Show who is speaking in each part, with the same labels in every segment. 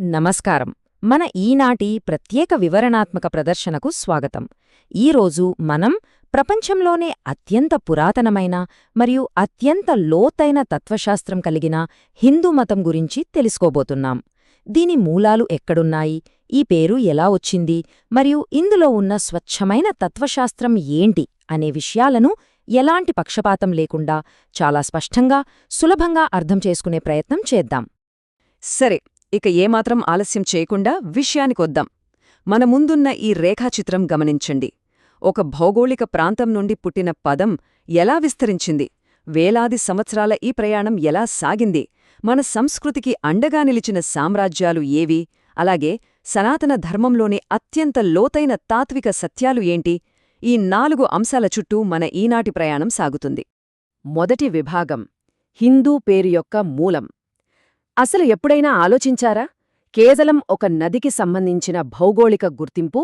Speaker 1: నమస్కారం. మన ఈనాటి ప్రత్యేక వివరణాత్మక ప్రదర్శనకు స్వాగతం. ఈరోజు మనం ప్రపంచంలోనే అత్యంత పురాతనమైన మరియు అత్యంత లోతైన తత్వశాస్త్రం కలిగిన హిందూ మతం గురించి తెలుసుకోబోతున్నాం. దీని మూలాలు ఎక్కడున్నాయి, ఈ పేరు ఎలా వచ్చింది, మరియు ఇందులో ఉన్న స్వచ్ఛమైన తత్వశాస్త్రం ఏంటి అనే విషయాలను ఎలాంటి పక్షపాతం లేకుండా చాలా స్పష్టంగా, సులభంగా అర్థం చేసుకునే ప్రయత్నం చేద్దాం.
Speaker 2: సరే, ఇక ఏమాత్రం ఆలస్యం చేయకుండా విషయానికొద్దాం. మన ముందున్న ఈ రేఖాచిత్రం గమనించండి. ఒక భౌగోళిక ప్రాంతం నుండి పుట్టిన పదం ఎలా విస్తరించింది, వేలాది సంవత్సరాల ఈ ప్రయాణం ఎలా సాగింది, మన సంస్కృతికి అండగా నిలిచిన సామ్రాజ్యాలు ఏవి, అలాగే సనాతన ధర్మంలోని అత్యంత లోతైన తాత్విక సత్యాలు ఏంటి, ఈ 4 అంశాల చుట్టూ మన ఈనాటి ప్రయాణం సాగుతుంది.
Speaker 1: మొదటి విభాగం: హిందూ పేరు యొక్క మూలం. అసలు ఎప్పుడైనా ఆలోచించారా? కేవలం ఒక నదికి సంబంధించిన భౌగోళిక గుర్తింపు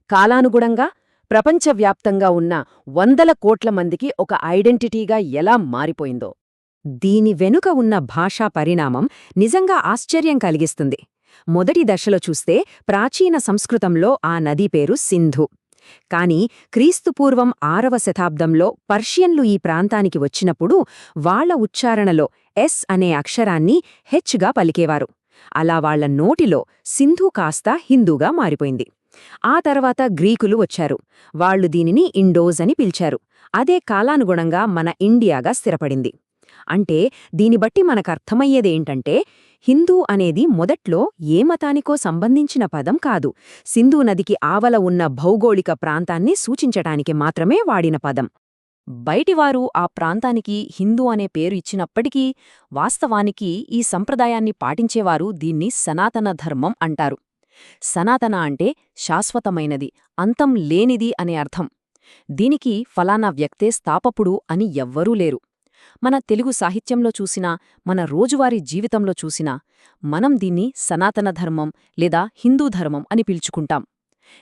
Speaker 1: కాలానుగుణంగా ప్రపంచవ్యాప్తంగా ఉన్న వందల కోట్ల మందికి ఒక ఐడెంటిటీగా ఎలా మారిపోయిందో. దీని వెనుక ఉన్న భాషా పరిణామం నిజంగా ఆశ్చర్యం కలిగిస్తుంది. మొదటి దశలో చూస్తే ప్రాచీన సంస్కృతంలో ఆ నదీ పేరు సింధు. కాని క్రీస్తుపూర్వం 6వ శతాబ్దంలో పర్షియన్లు ఈ ప్రాంతానికి వచ్చినప్పుడు వాళ్ల ఉచ్చారణలో ఎస్ అనే అక్షరాన్ని హెచ్గా పలికేవారు. అలా వాళ్ల నోటిలో సింధు కాస్త హిందూగా మారిపోయింది. ఆ తర్వాత గ్రీకులు వచ్చారు. వాళ్లు దీనిని ఇండోజ్ అని పిలిచారు. అదే కాలానుగుణంగా మన ఇండియాగా స్థిరపడింది. అంటే దీని బట్టి మనకర్థమయ్యేదేంటంటే, హిందూ అనేది మొదట్లో ఏ మతానికో సంబంధించిన పదం కాదు, సింధూ నదికి ఆవల ఉన్న భౌగోళిక ప్రాంతాన్ని సూచించటానికి మాత్రమే వాడిన పదం. బయటివారు ఆ ప్రాంతానికి హిందూ అనే పేరు ఇచ్చినప్పటికీ వాస్తవానికి ఈ సంప్రదాయాన్ని పాటించేవారు దీన్ని సనాతన ధర్మం అంటారు. సనాతన అంటే శాశ్వతమైనది, అంతం లేనిది అనే అర్థం. దీనికి ఫలానా వ్యక్తే స్థాపకుడు అని ఎవ్వరూ లేరు. మన తెలుగు సాహిత్యంలో చూసినా, మన రోజువారీ జీవితంలో చూసినా మనం దీన్ని సనాతన ధర్మం లేదా హిందూ ధర్మం అని పిలుచుకుంటాం.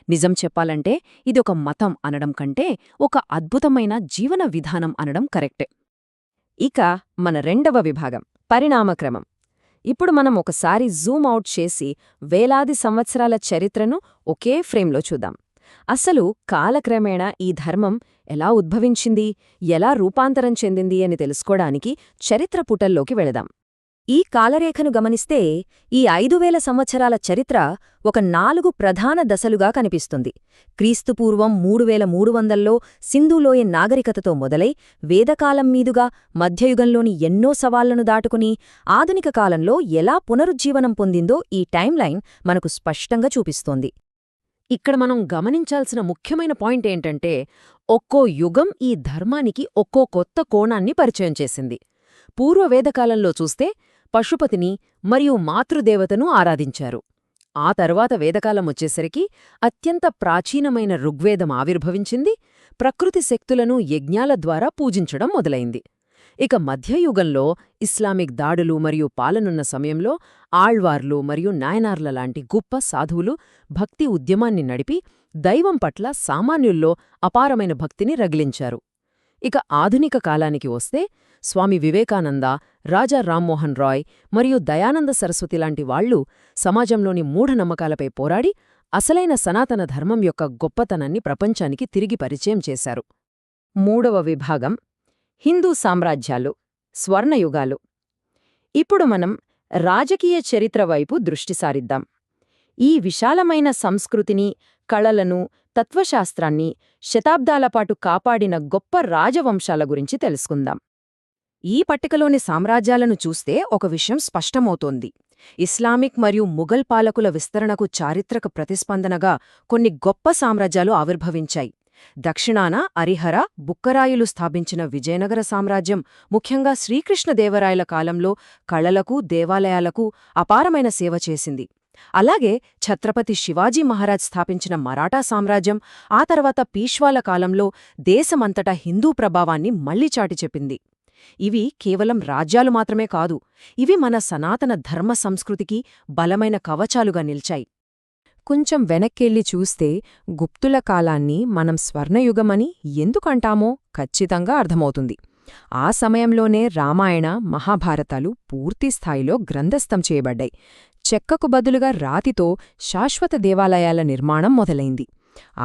Speaker 1: నిజం చెప్పాలంటే ఇది ఒక మతం అనడం కంటే ఒక అద్భుతమైన జీవన విధానం అనడం కరెక్టే. ఇక మన రెండవ విభాగం: పరిణామక్రమం. ఇప్పుడు మనం ఒకసారి జూమ్ అవుట్ చేసి వేలాది సంవత్సరాల చరిత్రను ఒకే ఫ్రేమ్లో చూద్దాం. అసలు కాలక్రమేణా ఈ ధర్మం ఎలా ఉద్భవించింది, ఎలా రూపాంతరం చెందింది అని తెలుసుకోవడానికి చరిత్ర పుటల్లోకి వెళదాం. ఈ కాలరేఖను గమనిస్తే ఈ 5000 సంవత్సరాల చరిత్ర ఒక 4 ప్రధాన దశలుగా కనిపిస్తుంది. క్రీస్తుపూర్వం 3300లో సింధులోయ నాగరికతతో మొదలై వేదకాలం మీదుగా మధ్యయుగంలోని ఎన్నో సవాళ్లను దాటుకుని ఆధునిక కాలంలో ఎలా పునరుజ్జీవనం పొందిందో ఈ టైంలైన్ మనకు స్పష్టంగా చూపిస్తోంది. ఇక్కడ మనం గమనించాల్సిన ముఖ్యమైన పాయింట్ ఏంటంటే, ఒక్కో యుగం ఈ ధర్మానికి ఒక్కో కొత్త కోణాన్ని పరిచయం చేసింది. పూర్వవేదకాలంలో చూస్తే పశుపతిని మరియు మాతృదేవతను ఆరాధించారు. ఆ తర్వాత వేదకాలం వచ్చేసరికి అత్యంత ప్రాచీనమైన ఋగ్వేదం ఆవిర్భవించింది, ప్రకృతి శక్తులను యజ్ఞాల ద్వారా పూజించడం మొదలైంది. ఇక మధ్యయుగంలో ఇస్లామిక్ దాడులు మరియు పాలనున్న సమయంలో ఆళ్వార్లు మరియు నాయనార్ల లాంటి గొప్ప సాధువులు భక్తి ఉద్యమాన్ని నడిపి దైవం పట్ల సామాన్యుల్లో అపారమైన భక్తిని రగిలించారు. ఇక ఆధునిక కాలానికి వస్తే స్వామి వివేకానంద, రాజా రామ్మోహన్ రాయ్ మరియు దయానంద సరస్వతి లాంటి వాళ్లు సమాజంలోని మూఢనమ్మకాలపై పోరాడి అసలైన సనాతన ధర్మం యొక్క గొప్పతనాన్ని ప్రపంచానికి తిరిగి పరిచయం చేశారు. మూడవ విభాగం: హిందూ సామ్రాజ్యాలు, స్వర్ణయుగాలు. ఇప్పుడు మనం రాజకీయ చరిత్ర వైపు దృష్టి సారిద్దాం. ఈ విశాలమైన సంస్కృతిని, కళలను, తత్వశాస్త్రాన్ని శతాబ్దాలపాటు కాపాడిన గొప్ప రాజవంశాల గురించి తెలుసుకుందాం. ఈ పట్టికలోని సామ్రాజ్యాలను చూస్తే ఒక విషయం స్పష్టమవుతోంది. ఇస్లామిక్ మరియు ముఘల్ పాలకుల విస్తరణకు చారిత్రక ప్రతిస్పందనగా కొన్ని గొప్ప సామ్రాజ్యాలు ఆవిర్భవించాయి. దక్షిణాన అరిహర, బుక్కరాయులు స్థాపించిన విజయనగర సామ్రాజ్యం ముఖ్యంగా శ్రీకృష్ణదేవరాయల కాలంలో కళలకు, దేవాలయాలకు అపారమైన సేవ చేసింది. అలాగే ఛత్రపతి శివాజీ మహారాజ్ స్థాపించిన మరాఠా సామ్రాజ్యం ఆ తర్వాత పీష్వాల కాలంలో దేశమంతటా హిందూ ప్రభావాన్ని మళ్లీ చాటిచెప్పింది. ఇవి కేవలం రాజ్యాలు మాత్రమే కాదు, ఇవి మన సనాతన ధర్మ సంస్కృతికి బలమైన కవచాలుగా నిల్చాయి. కొంచెం వెనక్కెళ్ళి చూస్తే గుప్తుల కాలాన్ని మనం స్వర్ణయుగమని ఎందుకంటామో ఖచ్చితంగా అర్థమవుతుంది. ఆ సమయంలోనే రామాయణ, మహాభారతాలు పూర్తిస్థాయిలో గ్రంథస్థం చేయబడ్డాయి.
Speaker 2: చెక్కకు బదులుగా రాతితో శాశ్వత దేవాలయాల నిర్మాణం మొదలైంది.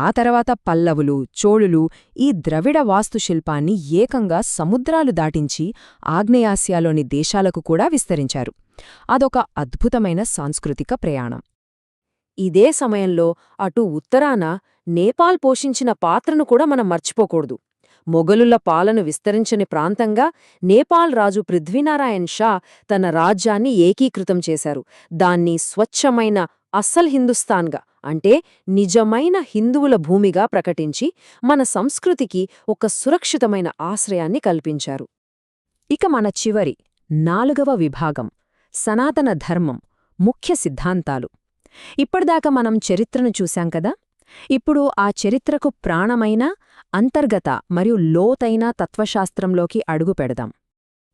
Speaker 2: ఆ తర్వాత పల్లవులు, చోళులు ఈ ద్రవిడ వాస్తుశిల్పాన్ని ఏకంగా సముద్రాలు దాటించి ఆగ్నేయాసియాలోని దేశాలకు కూడా విస్తరించారు. అదొక అద్భుతమైన సాంస్కృతిక ప్రయాణం.
Speaker 1: ఇదే సమయంలో అటు ఉత్తరాన నేపాల్ పోషించిన పాత్రను కూడా మనం మర్చిపోకూడదు. మొఘలుల పాలన విస్తరించని ప్రాంతంగా నేపాల్ రాజు పృథ్వీనారాయణ్ షా తన రాజ్యాన్ని ఏకీకృతం చేశారు. దాన్ని స్వచ్ఛమైన అస్సల్ హిందుస్థాన్గా, అంటే నిజమైన హిందువుల భూమిగా ప్రకటించి మన సంస్కృతికి ఒక సురక్షితమైన ఆశ్రయాన్ని కల్పించారు.
Speaker 2: ఇక మన చివరి 4వ విభాగం సనాతన ధర్మం ముఖ్య సిద్ధాంతాలు. ఇప్పటిదాకా మనం చరిత్రను చూశాం కదా. ఇప్పుడు ఆ చరిత్రకు ప్రాణమైన అంతర్గత మరియు లోతైన తత్వశాస్త్రంలోకి అడుగు పెడదాం.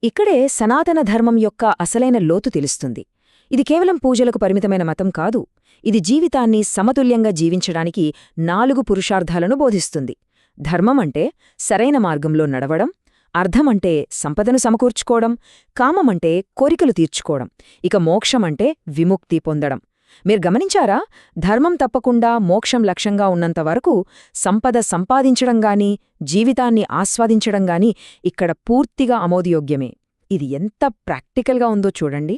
Speaker 2: ఇక్కడే సనాతన ధర్మం యొక్క అసలైన లోతు తెలుస్తుంది. ఇది కేవలం పూజలకు పరిమితమైన మతం కాదు. ఇది జీవితాన్ని సమతుల్యంగా జీవించడానికి 4 పురుషార్థాలను బోధిస్తుంది. ధర్మమంటే సరైన మార్గంలో నడవడం, అర్థమంటే సంపదను సమకూర్చుకోవడం, కామమంటే కోరికలు తీర్చుకోవడం, ఇక మోక్షమంటే విముక్తి పొందడం. మీరు గమనించారా? ధర్మం తప్పకుండా మోక్షం లక్ష్యంగా ఉన్నంతవరకు సంపద సంపాదించడంగానీ, జీవితాన్ని ఆస్వాదించడంగానీ ఇక్కడ పూర్తిగా ఆమోదయోగ్యమే. ఇది ఎంత ప్రాక్టికల్గా ఉందో చూడండి.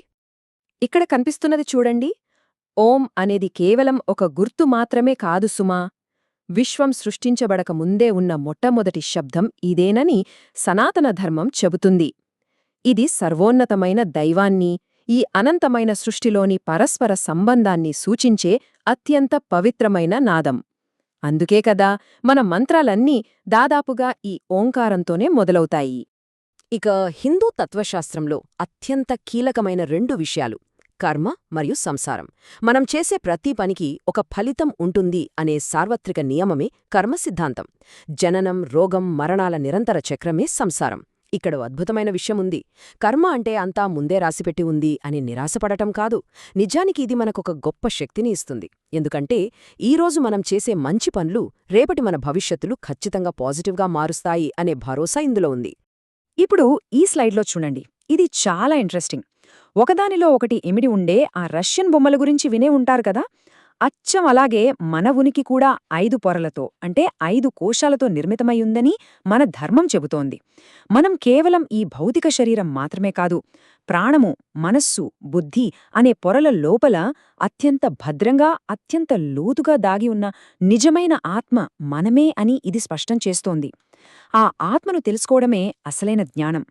Speaker 1: ఇక్కడ కనిపిస్తున్నది చూడండి. ఓం అనేది కేవలం ఒక గుర్తు మాత్రమే కాదు సుమా. విశ్వం సృష్టించబడక ముందే ఉన్న మొట్టమొదటి శబ్దం ఇదేనని సనాతన ధర్మం చెబుతుంది. ఇది సర్వోన్నతమైన దైవాన్ని, ఈ అనంతమైన సృష్టిలోని పరస్పర సంబంధాన్ని సూచించే అత్యంత పవిత్రమైన నాదం. అందుకే కదా మన మంత్రాలన్నీ దాదాపుగా ఈ ఓంకారంతోనే మొదలవుతాయి. ఇక హిందూ తత్వశాస్త్రంలో అత్యంత కీలకమైన 2 విషయాలు కర్మ మరియు సంసారం. మనం చేసే ప్రతి పనికి ఒక ఫలితం ఉంటుంది అనే సార్వత్రిక నియమమే కర్మ సిద్ధాంతం. జననం, రోగం, మరణాల నిరంతర చక్రమే సంసారం. ఇక్కడ అద్భుతమైన విషయముంది. కర్మ అంటే అంతా ముందే రాసిపెట్టి ఉంది అని నిరాశపడటం కాదు. నిజానికి ఇది మనకొక గొప్ప శక్తిని ఇస్తుంది. ఎందుకంటే ఈరోజు మనం చేసే మంచి పనులు రేపటి మన భవిష్యత్తులు ఖచ్చితంగా పాజిటివ్గా మారుస్తాయి అనే భరోసా ఇందులో ఉంది.
Speaker 2: ఇప్పుడు ఈ స్లైడ్లో చూడండి. ఇది చాలా ఇంట్రెస్టింగ్. ఒకదానిలో ఒకటి ఇమిడి ఉండే ఆ రష్యన్ బొమ్మల గురించి వినే ఉంటారు కదా. అచ్చం అలాగే మన ఉనికి కూడా 5 పొరలతో, అంటే 5 కోశాలతో నిర్మితమై ఉందని మన ధర్మం చెబుతోంది. మనం కేవలం ఈ భౌతిక శరీరం మాత్రమే కాదు, ప్రాణము, మనస్సు, బుద్ధి అనే పొరల లోపల అత్యంత భద్రంగా, అత్యంత లోతుగా దాగి ఉన్న నిజమైన ఆత్మ మనమే అని ఇది స్పష్టం చేస్తోంది. ఆ ఆత్మను తెలుసుకోవడమే అసలైన జ్ఞానం.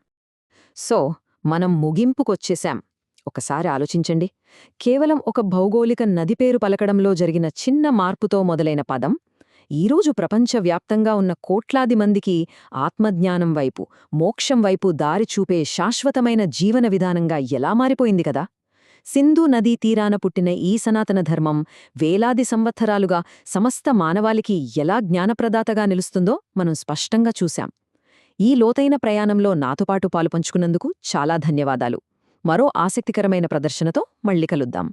Speaker 1: సో మనం ముగింపుకొచ్చేశాం. ఒకసారి ఆలోచించండి. కేవలం ఒక భౌగోళిక నది పేరు పలకడంలో జరిగిన చిన్న మార్పుతో మొదలైన పదం ఈరోజు ప్రపంచవ్యాప్తంగా ఉన్న కోట్లాది మందికి ఆత్మజ్ఞానం వైపు, మోక్షం వైపు దారి చూపే శాశ్వతమైన జీవన విధానంగా ఎలా మారిపోయింది కదా. సింధు నదీ తీరాన పుట్టిన ఈ సనాతన ధర్మం వేలాది సంవత్సరాలుగా సమస్త మానవాళికి ఎలా జ్ఞానప్రదాతగా నిలుస్తుందో మనం స్పష్టంగా చూశాం. ఈ లోతైన ప్రయాణంలో నాతోపాటు పాలుపంచుకున్నందుకు చాలా ధన్యవాదాలు. మరో ఆసక్తికరమైన ప్రదర్శనతో మళ్ళీ కలుద్దాం.